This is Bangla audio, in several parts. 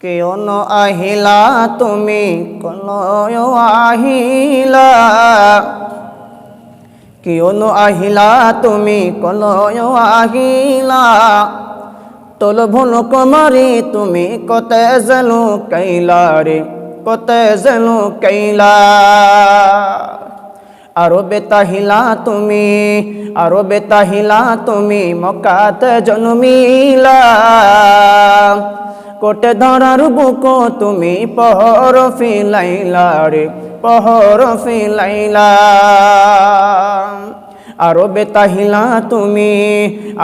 কিয়ন আহিলা তুমি কলয় আহিলা, কিয়ন আহিলা তুমি কলয় আহিলা, তোল ভুল কমারি তুমি কতে জেলু কাইলা রে, কতে জেলু কাইলা। আরো বেতাহিলা তুমি, আরো বেতাহিলা তুমি মক্কাতে জন্মিলা, কোটে ধরার বুক তুমি পহর ফিলাইলা রে, পহর ফিলাইলা। আরো বেতাহিলা তুমি,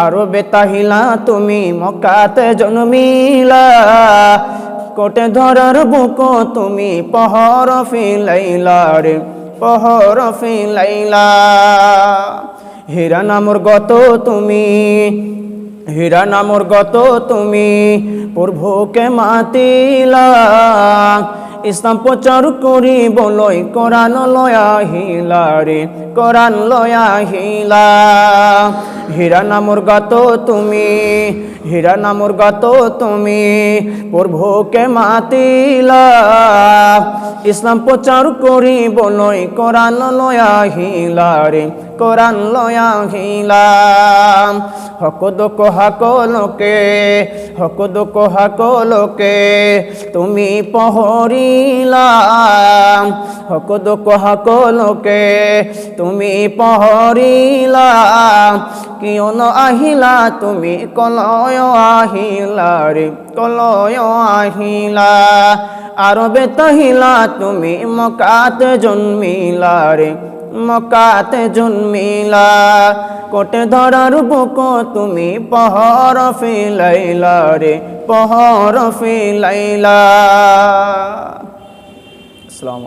আরো বেতাহিলা তুমি মক্কাতে জন্মিলা, কোটে ধরার বুক তুমি পহর ফিলাইলা রে, পহর ফিলাইলা। হীরা নামর গত তুমি, হীরা নামর গত তুমি প্রভুকে মাতিলা, ইসলাম প্রচার করি বলই কোরআন লয়া হিলা রে, কোরআন লয়া হিলা। হীরা নামর গত তুমি, হীরা নামর গত তুমি প্রভুকে মাতিলা, ইসলাম প্রচার করি বলই কোরআন লয়া হিলা রে, কোরআন লয়া হিলা। হক দুঃখ হাকলোকে, হক দুঃখ হাকলোকে তুমি পহরিলা, হক দুঃখ হাকলোকে তুমি পহরিলা, কিয়ন আহিলা তুমি কলয় আহিলা রে, কলয় আহিলা। আরো বেতাহিলা তুমি মক্কাতে জন্মিলা রে, মক্কাতে জন্মিলা, কোটে ধরার বুক তুমি পহর ফিলাইলা রে, পহর ফিলাইলা। আসসালামু আলাইকুম।